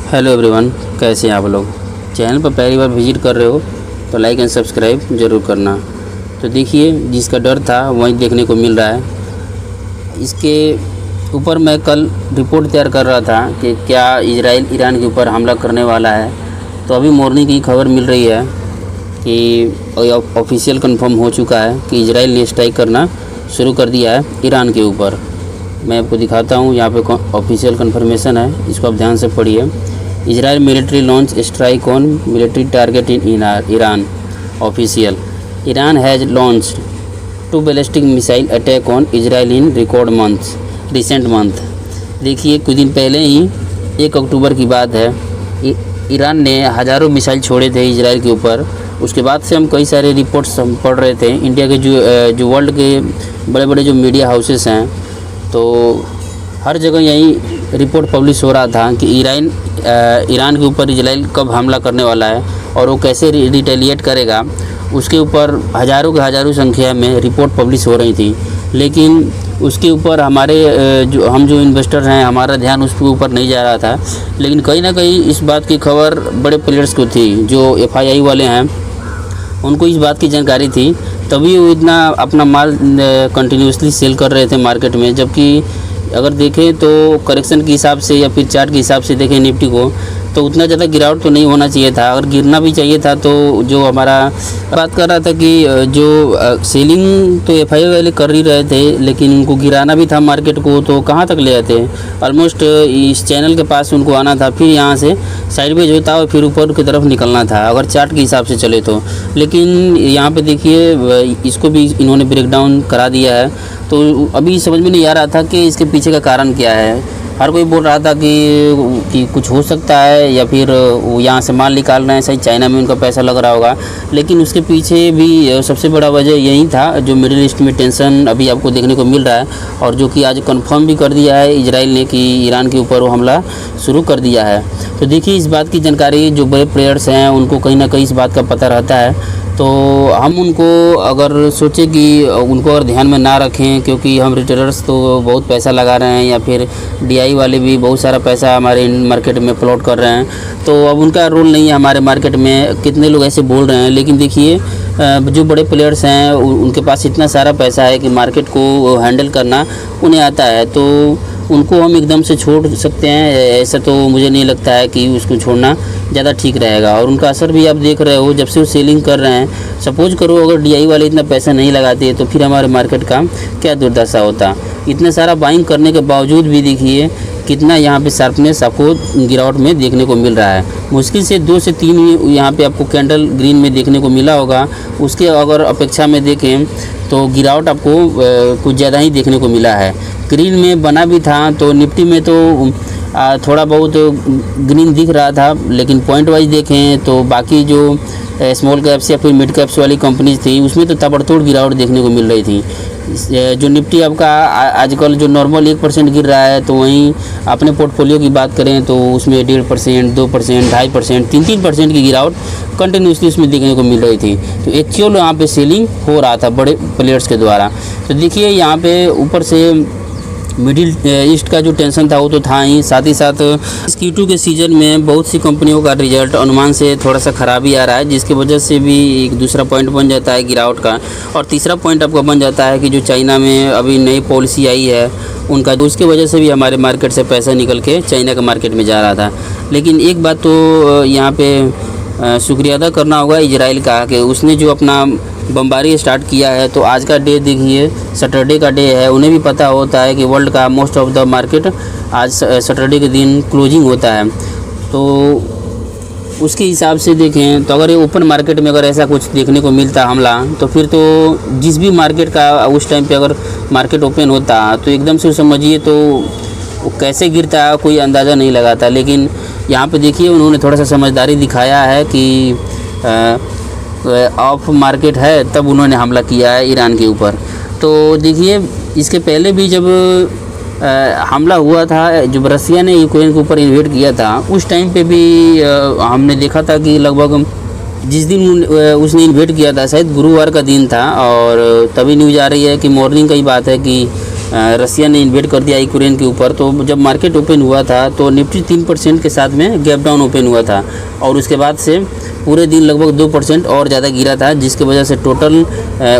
Hello everyone, कैसे हैं आप लोग। चैनल पर पहली बार विजिट कर रहे हो तो लाइक एंड सब्सक्राइब ज़रूर करना। तो देखिए, जिसका डर था वही देखने को मिल रहा है। इसके ऊपर मैं कल रिपोर्ट तैयार कर रहा था कि क्या इजराइल ईरान के ऊपर हमला करने वाला है। तो अभी मॉर्निंग की खबर मिल रही है कि ऑफिशियल कंफर्म हो चुका है कि इजराइल ने स्ट्राइक करना शुरू कर दिया है ईरान के ऊपर। मैं आपको दिखाता हूँ, यहाँ पे ऑफिशियल कंफर्मेशन है, इसको आप ध्यान से पढ़िए। Israel military launch strike on military target in Iran. Official Iran has launched 2 ballistic missile attack on Israel in recent month. देखिए, कुछ दिन पहले ही 1 अक्टूबर की बात है, ईरान ने हज़ारों मिसाइल छोड़े थे इजराइल के ऊपर। उसके बाद से हम कई सारे रिपोर्ट्स हम पढ़ रहे थे। इंडिया के जो वर्ल्ड के बड़े बड़े जो मीडिया हाउसेस हैं, तो हर जगह यही रिपोर्ट पब्लिश हो रहा था कि ईरान के ऊपर इजराइल कब हमला करने वाला है और वो कैसे रिटेलिएट करेगा। उसके ऊपर हज़ारों के हज़ारों संख्या में रिपोर्ट पब्लिश हो रही थी, लेकिन उसके ऊपर हम जो इन्वेस्टर हैं, हमारा ध्यान उसके ऊपर नहीं जा रहा था। लेकिन कहीं ना कहीं इस बात की खबर बड़े प्लेयर्स को थी, जो FII वाले हैं, उनको इस बात की जानकारी थी, तभी वो इतना अपना माल कंटिन्यूसली सेल कर रहे थे मार्केट में। जबकि अगर देखें तो करेक्शन के हिसाब से या फिर चार्ट के हिसाब से देखें निफ्टी को, तो उतना ज़्यादा गिरावट तो नहीं होना चाहिए था। अगर गिरना भी चाहिए था तो जो हमारा बात कर रहा था कि जो सेलिंग तो FII वाले कर ही रहे थे, लेकिन उनको गिराना भी था मार्केट को, तो कहाँ तक ले आते। ऑलमोस्ट इस चैनल के पास उनको आना था, फिर यहाँ से साइडवेज होता और फिर ऊपर की तरफ निकलना था, अगर चार्ट के हिसाब से चले तो। लेकिन यहाँ पे देखिए, इसको भी इन्होंने ब्रेक डाउन करा दिया है। तो अभी समझ में नहीं आ रहा था कि इसके पीछे का कारण क्या है। हर कोई बोल रहा था कि कुछ हो सकता है, या फिर वो यहाँ से माल निकाल रहे हैं, सही चाइना में उनका पैसा लग रहा होगा। लेकिन उसके पीछे भी सबसे बड़ा वजह यही था, जो मिडिल ईस्ट में टेंशन अभी आपको देखने को मिल रहा है, और जो कि आज कंफर्म भी कर दिया है इजराइल ने कि ईरान के ऊपर वो हमला शुरू कर दिया है। तो देखिए, इस बात की जानकारी जो बड़े प्लेयर्स हैं उनको कहीं ना कहीं इस बात का पता रहता है। तो हम उनको अगर सोचें कि उनको अगर ध्यान में ना रखें, क्योंकि हम रिटेलर्स तो बहुत पैसा लगा रहे हैं, या फिर DI वाले भी बहुत सारा पैसा हमारे मार्केट में प्लॉट कर रहे हैं, तो अब उनका रोल नहीं है हमारे मार्केट में। कितने लोग ऐसे बोल रहे हैं, लेकिन देखिए, जो बड़े प्लेयर्स हैं उनके पास इतना सारा पैसा है कि मार्केट को हैंडल करना उन्हें आता है, तो उनको हम एकदम से छोड़ सकते हैं, ऐसा तो मुझे नहीं लगता है कि उसको छोड़ना ज़्यादा ठीक रहेगा। और उनका असर भी आप देख रहे हो, जब से वो सेलिंग कर रहे हैं। सपोज करो अगर DI वाले इतना पैसा नहीं लगाते तो फिर हमारे मार्केट का क्या दुर्दशा होता। इतना सारा बाइंग करने के बावजूद भी देखिए कितना यहाँ पे शार्पनेस आपको गिरावट में देखने को मिल रहा है। मुश्किल से 2 से 3 यहाँ पे आपको कैंडल ग्रीन में देखने को मिला होगा। उसके अगर अपेक्षा में देखें तो गिरावट आपको कुछ ज़्यादा ही देखने को मिला है। ग्रीन में बना भी था, तो निफ्टी में तो थोड़ा बहुत ग्रीन दिख रहा था, लेकिन पॉइंट वाइज देखें तो बाकी जो स्मॉल कैप्स या फिर मिड कैप्स वाली कंपनीज थी उसमें तो ताबड़तोड़ गिरावट देखने को मिल रही थी। जो निफ्टी आपका आजकल जो नॉर्मल 1% गिर रहा है, तो वहीं अपने पोर्टफोलियो की बात करें तो उसमें 1.5%, 2%, 2.5%, 3% की गिरावट कंटिन्यूसली उसमें देखने को मिल रही थी। तो एक्चुअल यहाँ पे सेलिंग हो रहा था बड़े प्लेयर्स के द्वारा। तो देखिए, यहाँ पे ऊपर से मिडिल ईस्ट का जो टेंशन था वो तो था ही, साथ ही साथ इस Q2 के सीज़न में बहुत सी कंपनियों का रिजल्ट अनुमान से थोड़ा सा खराबी आ रहा है, जिसकी वजह से भी एक दूसरा पॉइंट बन जाता है गिरावट का। और तीसरा पॉइंट आपका बन जाता है कि जो चाइना में अभी नई पॉलिसी आई है उनका, तो उसके वजह से भी हमारे मार्केट से पैसा निकल के चाइना के मार्केट में जा रहा था। लेकिन एक बात तो यहाँ पे शुक्रिया अदा करना होगा इजराइल का कि उसने जो अपना बमबारी स्टार्ट किया है। तो आज का डे देखिए, सैटरडे का डे है। उन्हें भी पता होता है कि वर्ल्ड का मोस्ट ऑफ द मार्केट आज सैटरडे के दिन क्लोजिंग होता है। तो उसके हिसाब से देखें तो अगर ये ओपन मार्केट में अगर ऐसा कुछ देखने को मिलता हमला, तो फिर तो जिस भी मार्केट का उस टाइम पे अगर मार्केट ओपन होता तो एकदम से समझिए तो वो कैसे गिरता कोई अंदाज़ा नहीं लगाता। लेकिन यहाँ पे देखिए, उन्होंने थोड़ा सा समझदारी दिखाया है कि ऑफ मार्केट है, तब उन्होंने हमला किया है ईरान के ऊपर। तो देखिए, इसके पहले भी जब हमला हुआ था, जब रसिया ने यूक्रेन के ऊपर इन्वेड किया था, उस टाइम पे भी हमने देखा था कि लगभग जिस दिन उसने इन्वेड किया था शायद गुरुवार का दिन था, और तभी न्यूज़ आ रही है कि मॉर्निंग का ही बात है कि रसिया ने इन्वेट कर दिया यूक्रेन के ऊपर, तो जब मार्केट ओपन हुआ था तो निफ्टी 3% के साथ में गैप डाउन ओपन हुआ था और उसके बाद से पूरे दिन लगभग 2% और ज़्यादा गिरा था, जिसकी वजह से टोटल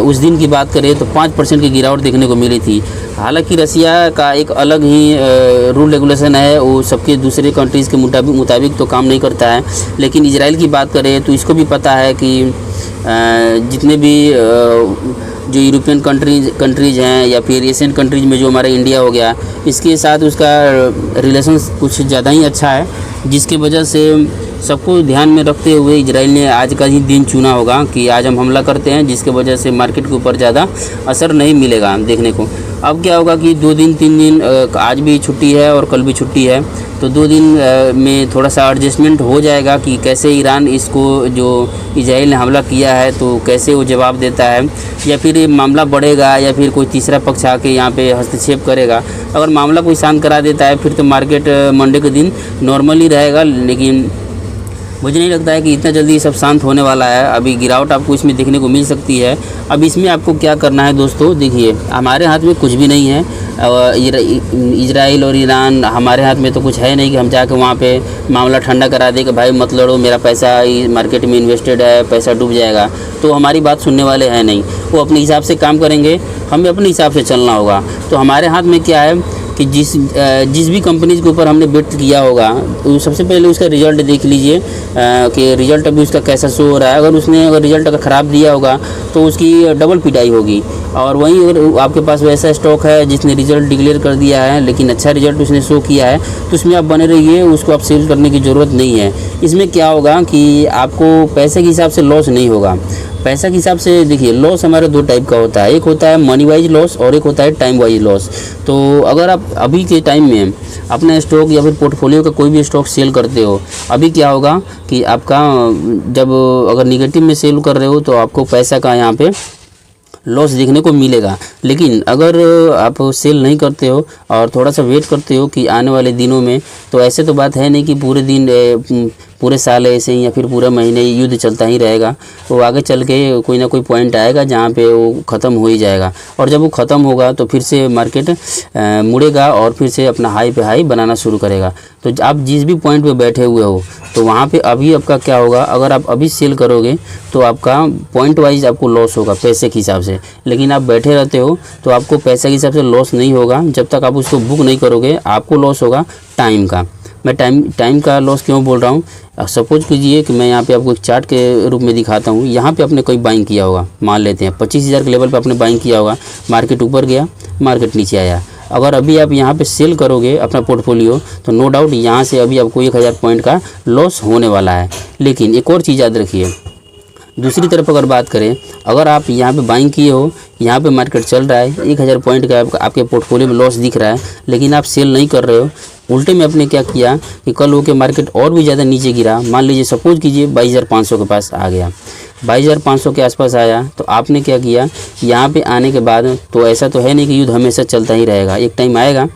उस दिन की बात करें तो 5% की गिरावट देखने को मिली थी। हालांकि रसिया का एक अलग ही रूल रेगुलेशन है, वो सबके दूसरे कंट्रीज़ के मुताबिक तो काम नहीं करता है। लेकिन इजराइल की बात करें तो इसको भी पता है कि जितने भी जो यूरोपियन कंट्रीज़ हैं या फिर एशियन कंट्रीज़ में जो हमारा इंडिया हो गया, इसके साथ उसका रिलेशन कुछ ज़्यादा ही अच्छा है, जिसकी वजह से सबको ध्यान में रखते हुए इजराइल ने आज का ही दिन चुना होगा कि आज हम हमला करते हैं, जिसके वजह से मार्केट के ऊपर ज़्यादा असर नहीं मिलेगा देखने को। अब क्या होगा कि 2 दिन 3 दिन, आज भी छुट्टी है और कल भी छुट्टी है, तो 2 दिन में थोड़ा सा एडजस्टमेंट हो जाएगा कि कैसे ईरान इसको जो इजराइल ने हमला किया है तो कैसे वो जवाब देता है, या फिर ये मामला बढ़ेगा या फिर कोई तीसरा पक्ष आके यहाँ पे हस्तक्षेप करेगा। अगर मामला कोई शांत करा देता है फिर तो मार्केट मंडे के दिन नॉर्मली रहेगा, लेकिन मुझे नहीं लगता है कि इतना जल्दी सब शांत होने वाला है। अभी गिरावट आपको इसमें देखने को मिल सकती है। अब इसमें आपको क्या करना है दोस्तों, देखिए हमारे हाथ में कुछ भी नहीं है। इजराइल और ईरान, हमारे हाथ में तो कुछ है नहीं कि हम जाके वहाँ पे मामला ठंडा करा दे कि भाई मत लड़ो, मेरा पैसा मार्केट में इन्वेस्टेड है, पैसा डूब जाएगा। तो हमारी बात सुनने वाले हैं नहीं, वो अपने हिसाब से काम करेंगे, हमें अपने हिसाब से चलना होगा। तो हमारे हाथ में क्या है कि जिस भी कंपनीज़ के ऊपर हमने बेट किया होगा तो सबसे पहले उसका रिज़ल्ट देख लीजिए कि रिज़ल्ट अभी उसका कैसा शो हो रहा है। अगर रिज़ल्ट अगर ख़राब दिया होगा तो उसकी डबल पिटाई होगी। और वहीं अगर आपके पास वैसा स्टॉक है जिसने रिज़ल्ट डिक्लेयर कर दिया है लेकिन अच्छा रिज़ल्ट उसने शो किया है तो उसमें आप बने रहिए, उसको आप सेल करने की ज़रूरत नहीं है। इसमें क्या होगा कि आपको पैसे के हिसाब से लॉस नहीं होगा। पैसा के हिसाब से देखिए, लॉस हमारे 2 टाइप का होता है, एक होता है मनी वाइज लॉस और एक होता है टाइम वाइज लॉस। तो अगर आप अभी के टाइम में अपना स्टॉक या फिर पोर्टफोलियो का कोई भी स्टॉक सेल करते हो, अभी क्या होगा कि आपका जब अगर निगेटिव में सेल कर रहे हो तो आपको पैसा का यहाँ पे लॉस देखने को मिलेगा। लेकिन अगर आप सेल नहीं करते हो और थोड़ा सा वेट करते हो कि आने वाले दिनों में, तो ऐसे तो बात है नहीं कि पूरे दिन पूरे साल ऐसे ही या फिर पूरा महीने युद्ध चलता ही रहेगा। वो आगे चल के कोई ना कोई पॉइंट आएगा जहाँ पे वो ख़त्म हो ही जाएगा, और जब वो ख़त्म होगा तो फिर से मार्केट मुड़ेगा और फिर से अपना हाई पे हाई बनाना शुरू करेगा। तो आप जिस भी पॉइंट पे बैठे हुए हो तो वहाँ पे अभी आपका क्या होगा, अगर आप अभी सेल करोगे तो आपका पॉइंट वाइज आपको लॉस होगा पैसे के हिसाब से। लेकिन आप बैठे रहते हो तो आपको पैसे के हिसाब से लॉस नहीं होगा, जब तक आप उसको बुक नहीं करोगे। आपको लॉस होगा टाइम का। मैं टाइम का लॉस क्यों बोल रहा हूँ, सपोज कीजिए कि मैं यहाँ पे आपको एक चार्ट के रूप में दिखाता हूँ। यहाँ पे आपने कोई बाइंग किया होगा, मान लेते हैं 25,000 के लेवल पे आपने बाइंग किया होगा, मार्केट ऊपर गया, मार्केट नीचे आया। अगर अभी आप यहाँ पे सेल करोगे अपना पोर्टफोलियो तो नो डाउट यहाँ से अभी आपको 1000 पॉइंट का लॉस होने वाला है। लेकिन एक और चीज़ याद रखिए, दूसरी तरफ अगर बात करें, अगर आप यहाँ पे बाइंग किए हो, यहाँ पे मार्केट चल रहा है, 1000 पॉइंट का आपके पोर्टफोलियो में लॉस दिख रहा है, लेकिन आप सेल नहीं कर रहे हो। उल्टे में आपने क्या किया कि कल होके मार्केट और भी ज़्यादा नीचे गिरा, मान लीजिए सपोज कीजिए 22,500 के पास आ गया, 22,500 के आसपास आया, तो आपने क्या किया, यहाँ पे आने के बाद तो ऐसा तो है नहीं कि युद्ध हमेशा चलता ही रहेगा। एक टाइम आएगा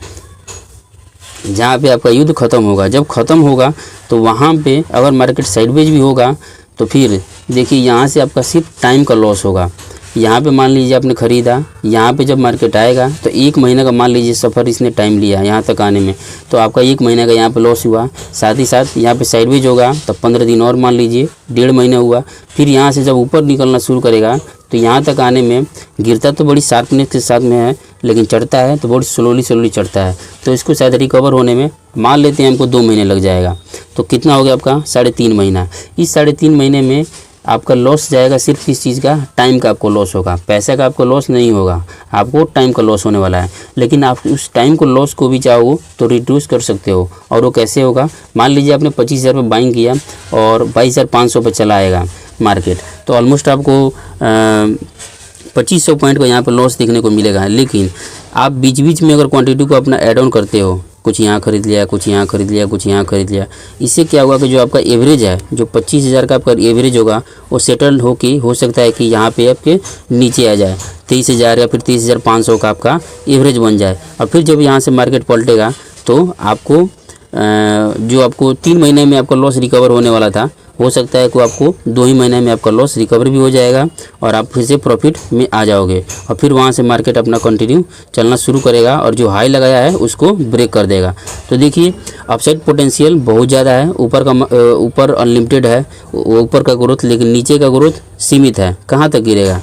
जहाँ पे आपका युद्ध ख़त्म होगा। जब ख़त्म होगा तो वहाँ पे अगर मार्केट साइडवेज भी होगा तो फिर देखिए यहाँ से आपका सिर्फ टाइम का लॉस होगा। यहाँ पे मान लीजिए आपने ख़रीदा, यहाँ पे जब मार्केट आएगा तो 1 महीने का मान लीजिए सफ़र इसने टाइम लिया यहाँ तक आने में, तो आपका 1 महीने का यहाँ पे लॉस हुआ। साथ ही साथ यहाँ पे साइडवेज होगा तब 15 दिन और मान लीजिए 1.5 महीना हुआ। फिर यहाँ से जब ऊपर निकलना शुरू करेगा तो यहाँ तक आने में गिरता तो बड़ी शार्पनेस के साथ में है, लेकिन चढ़ता है तो बहुत स्लोली चढ़ता है। तो इसको शायद रिकवर होने में मान लेते हैं हमको 2 महीने लग जाएगा। तो कितना हो गया आपका 3.5 महीना। इस 3.5 महीने में आपका लॉस जाएगा सिर्फ किस चीज़ का, टाइम का आपको लॉस होगा। पैसे का आपको लॉस नहीं होगा, आपको टाइम का लॉस होने वाला है। लेकिन आप उस टाइम को लॉस को भी चाहो तो रिड्यूस कर सकते हो। और वो कैसे होगा, मान लीजिए आपने 25,000 पे बाइंग किया और 22,500 पे चला आएगा मार्केट, तो ऑलमोस्ट आपको 2500 पॉइंट का यहाँ पर लॉस देखने को मिलेगा। लेकिन आप बीच बीच में अगर क्वांटिटी को अपना ऐड ऑन करते हो, कुछ यहाँ खरीद लिया, कुछ यहाँ खरीद लिया, कुछ यहाँ खरीद लिया, इससे क्या होगा कि जो आपका एवरेज है, जो 25,000 का आपका एवरेज होगा, वो सेटल हो सकता है कि यहाँ पे आपके नीचे आ जाए 23,000 या फिर 23,500 का आपका एवरेज बन जाए। और फिर जब यहाँ से मार्केट पलटेगा तो आपको जो आपको 3 महीने में आपका लॉस रिकवर होने वाला था हो सकता है कि आपको 2 ही महीने में आपका लॉस रिकवर भी हो जाएगा और आप फिर से प्रॉफिट में आ जाओगे और फिर वहाँ से मार्केट अपना कंटिन्यू चलना शुरू करेगा और जो हाई लगाया है उसको ब्रेक कर देगा। तो देखिए अपसाइड पोटेंशियल बहुत ज़्यादा है, ऊपर अनलिमिटेड है ऊपर का ग्रोथ, लेकिन नीचे का ग्रोथ सीमित है। कहाँ तक गिरेगा?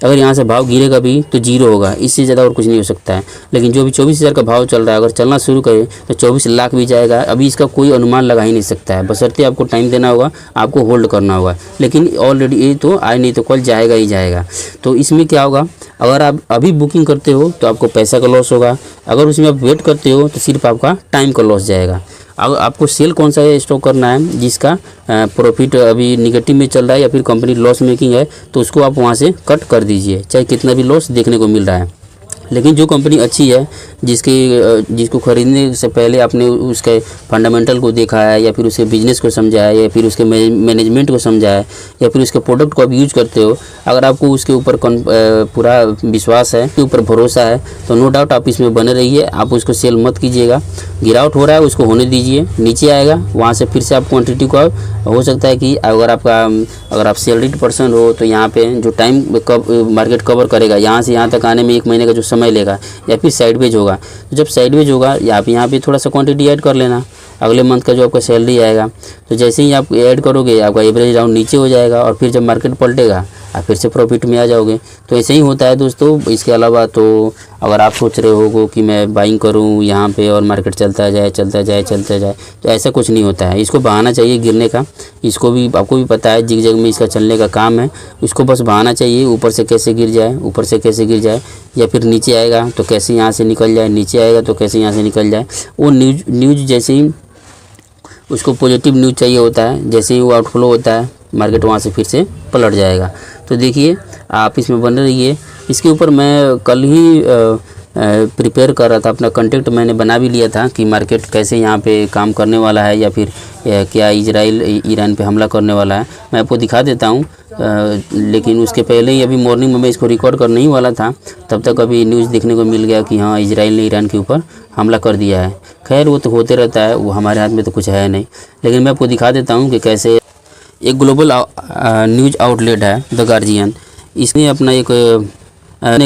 अगर यहाँ से भाव गिरेगा भी तो जीरो होगा, इससे ज़्यादा और कुछ नहीं हो सकता है। लेकिन जो भी 24,000 का भाव चल रहा है, अगर चलना शुरू करे तो 24 लाख भी जाएगा। अभी इसका कोई अनुमान लगा ही नहीं सकता है, बशर्ते आपको टाइम देना होगा, आपको होल्ड करना होगा। लेकिन ऑलरेडी ये तो आज नहीं तो कल जाएगा ही जाएगा। तो इसमें क्या होगा, अगर आप अभी बुकिंग करते हो तो आपको पैसा का लॉस होगा, अगर उसमें आप वेट करते हो तो सिर्फ आपका टाइम का लॉस जाएगा। अगर आपको सेल कौन सा स्टॉक करना है जिसका प्रॉफिट अभी निगेटिव में चल रहा है या फिर कंपनी लॉस मेकिंग है, तो उसको आप वहाँ से कट कर दीजिए, चाहे कितना भी लॉस देखने को मिल रहा है। लेकिन जो कंपनी अच्छी है, जिसको ख़रीदने से पहले आपने उसके फंडामेंटल को देखा है या फिर उसके बिजनेस को समझा है या फिर उसके मैनेजमेंट को समझा है या फिर उसके प्रोडक्ट को आप यूज करते हो, अगर आपको उसके ऊपर पूरा विश्वास है, उसके ऊपर भरोसा है, तो नो डाउट आप इसमें बने रहिए। आप उसको सेल मत कीजिएगा। गिरावट हो रहा है उसको होने दीजिए, नीचे आएगा वहाँ से फिर से आप क्वान्टिटी को हो सकता है कि अगर आप सैलरीड पर्सन हो तो यहाँ पे जो टाइम मार्केट कवर करेगा, यहाँ से यहाँ तक आने में 1 महीने का जो समय लेगा या फिर साइडवेज होगा। तो जब साइडवेज होगा आप यहाँ पे थोड़ा सा क्वांटिटी ऐड कर लेना, अगले मंथ का जो आपका सैलरी आएगा तो जैसे ही आप ऐड करोगे आपका एवरेज राउंड नीचे हो जाएगा और फिर जब मार्केट पलटेगा आप फिर से प्रॉफिट में आ जाओगे। तो ऐसे ही होता है दोस्तों। इसके अलावा तो अगर आप सोच रहे हो कि मैं बाइंग करूं यहाँ पे और मार्केट चलता जाए, तो ऐसा कुछ नहीं होता है। इसको बहाना चाहिए गिरने का, इसको भी आपको भी पता है जिग जग में इसका चलने का काम है। इसको बस बहाना चाहिए, ऊपर से कैसे गिर जाए, या फिर नीचे आएगा तो कैसे यहाँ से निकल जाए, नीचे आएगा तो कैसे यहाँ से निकल जाए। वो न्यूज जैसे ही उसको पॉजिटिव न्यूज़ चाहिए होता है, जैसे ही वो आउटफ्लो होता है मार्केट वहाँ से फिर से पलट जाएगा। तो देखिए आप इसमें बने रहिए। इसके ऊपर मैं कल ही प्रिपेयर कर रहा था, अपना कंटेंट मैंने बना भी लिया था कि मार्केट कैसे यहाँ पे काम करने वाला है या फिर क्या इजराइल ईरान पे हमला करने वाला है। मैं आपको दिखा देता हूँ, लेकिन उसके पहले ही अभी मॉर्निंग में मैं इसको रिकॉर्ड करने ही वाला था, तब तक अभी न्यूज़ देखने को मिल गया कि हाँ इजराइल ने ईरान के ऊपर हमला कर दिया है। खैर वो तो होते रहता है, वो हमारे हाथ में तो कुछ है नहीं। लेकिन मैं आपको दिखा देता हूँ कि कैसे एक ग्लोबल न्यूज़ आउटलेट है द गार्जियन, इसने अपना एक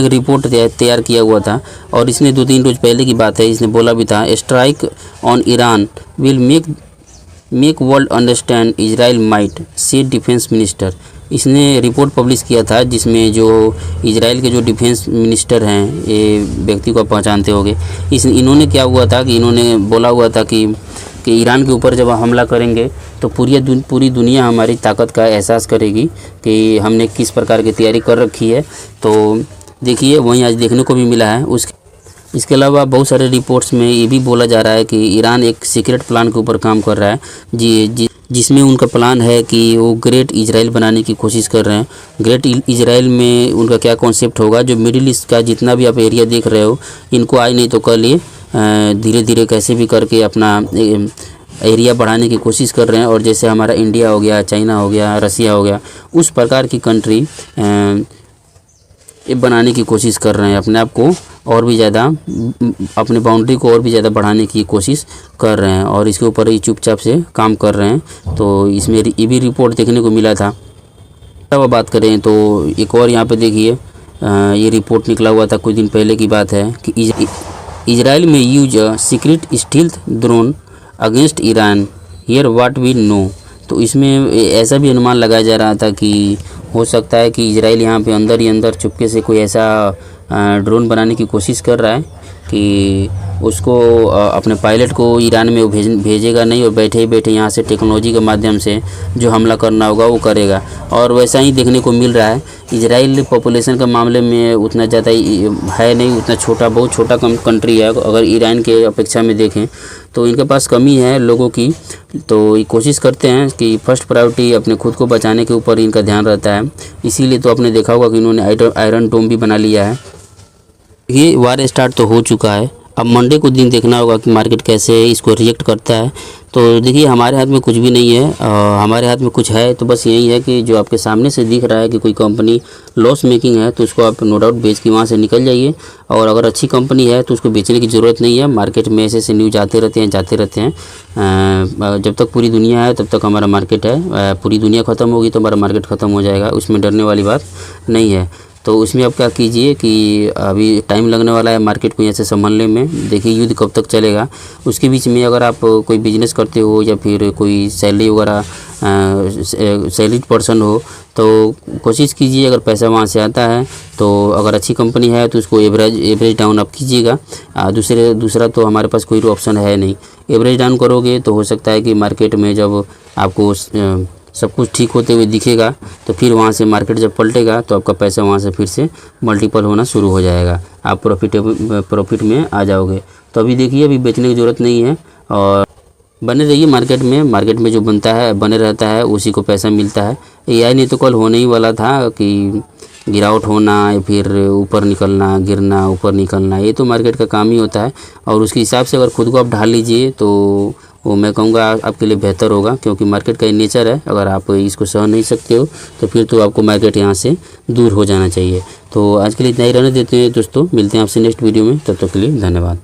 रिपोर्ट तैयार किया हुआ था और इसने 2-3 रोज़ पहले की बात है, इसने बोला भी था strike on Iran will make world understand Israel might, से डिफेंस मिनिस्टर। इसने रिपोर्ट पब्लिश किया था जिसमें जो इजराइल के जो डिफेंस मिनिस्टर हैं, ये व्यक्ति को पहचानते होंगे, इन्होंने क्या हुआ था कि इन्होंने बोला हुआ था कि ईरान के ऊपर जब हमला करेंगे तो पूरी दुनिया हमारी ताकत का एहसास करेगी कि हमने किस प्रकार की तैयारी कर रखी है। तो देखिए वहीं आज देखने को भी मिला है। इसके अलावा बहुत सारे रिपोर्ट्स में ये भी बोला जा रहा है कि ईरान एक सीक्रेट प्लान के ऊपर काम कर रहा है जिसमें उनका प्लान है कि वो ग्रेट इजराइल बनाने की कोशिश कर रहे हैं। ग्रेट इजराइल में उनका क्या कॉन्सेप्ट होगा, जो मिडिल ईस्ट का जितना भी आप एरिया देख रहे हो, इनको आज नहीं तो कल ये धीरे धीरे कैसे भी करके अपना एरिया बढ़ाने की कोशिश कर रहे हैं। और जैसे हमारा इंडिया हो गया, चाइना हो गया, रसिया हो गया, उस प्रकार की कंट्री ये बनाने की कोशिश कर रहे हैं, अपने आप को और भी ज़्यादा, अपने बाउंड्री को और भी ज़्यादा बढ़ाने की कोशिश कर रहे हैं और इसके ऊपर ही चुपचाप से काम कर रहे हैं। तो इसमें ये भी रिपोर्ट देखने को मिला था। अब बात करें तो एक और यहाँ पे देखिए ये रिपोर्ट निकला हुआ था, कुछ दिन पहले की बात है कि इजराइल में use secret stealth drone against Iran, here what we know. तो इसमें ऐसा भी अनुमान लगाया जा रहा था कि हो सकता है कि इजराइल यहाँ पे अंदर ही अंदर चुपके से कोई ऐसा ड्रोन बनाने की कोशिश कर रहा है कि उसको अपने पायलट को ईरान में भेजेगा नहीं और बैठे ही बैठे यहाँ से टेक्नोलॉजी के माध्यम से जो हमला करना होगा वो करेगा। और वैसा ही देखने को मिल रहा है। इजराइल पॉपुलेशन के मामले में उतना ज़्यादा है नहीं, उतना छोटा, बहुत छोटा कंट्री है अगर ईरान के अपेक्षा में देखें तो इनके पास कमी है लोगों की। तो ये कोशिश करते हैं कि फर्स्ट प्रायोरिटी अपने खुद को बचाने के ऊपर इनका ध्यान रहता है। इसीलिए तो आपने देखा होगा कि इन्होंने आयरन डोम भी बना लिया है। ये वार स्टार्ट तो हो चुका है, अब मंडे को दिन देखना होगा कि मार्केट कैसे इसको रिएक्ट करता है। तो देखिए हमारे हाथ में कुछ भी नहीं है, हमारे हाथ में कुछ है तो बस यही है कि जो आपके सामने से दिख रहा है कि कोई कंपनी लॉस मेकिंग है तो उसको आप नो डाउट बेच के वहाँ से निकल जाइए। और अगर अच्छी कंपनी है तो उसको बेचने की ज़रूरत नहीं है। मार्केट में ऐसे ऐसे न्यूज़ आते रहते हैं, जाते रहते हैं। जब तक पूरी दुनिया है तब तक हमारा मार्केट है, पूरी दुनिया ख़त्म होगी तो हमारा मार्केट ख़त्म हो जाएगा, उसमें डरने वाली बात नहीं है। तो उसमें आप क्या कीजिए कि अभी टाइम लगने वाला है मार्केट को ऐसे संभालने में। देखिए युद्ध कब तक चलेगा, उसके बीच में अगर आप कोई बिजनेस करते हो या फिर कोई सैलरी वगैरह सैलरीड पर्सन हो तो कोशिश कीजिए अगर पैसा वहाँ से आता है तो अगर अच्छी कंपनी है तो उसको एवरेज डाउन आप कीजिएगा। दूसरा तो हमारे पास कोई ऑप्शन है नहीं। एवरेज डाउन करोगे तो हो सकता है कि मार्केट में जब आपको सब कुछ ठीक होते हुए दिखेगा तो फिर वहाँ से मार्केट जब पलटेगा तो आपका पैसा वहाँ से फिर से मल्टीपल होना शुरू हो जाएगा, आप प्रॉफिट में आ जाओगे। तो अभी देखिए अभी बेचने की ज़रूरत नहीं है और बने रहिए मार्केट में जो बनता है बने रहता है, उसी को पैसा मिलता है। एआई नहीं तो कल होने ही वाला था कि गिरावट होना या फिर ऊपर निकलना, गिरना, ऊपर निकलना, ये तो मार्केट का काम ही होता है। और उसके हिसाब से अगर खुद को आप ढाल लीजिए तो वो मैं कहूँगा आपके लिए बेहतर होगा, क्योंकि मार्केट का ये नेचर है। अगर आप इसको सह नहीं सकते हो तो फिर तो आपको मार्केट यहाँ से दूर हो जाना चाहिए। तो आज के लिए इतना ही रहने देते हैं दोस्तों, मिलते हैं आपसे नेक्स्ट वीडियो में, तब तक के लिए धन्यवाद।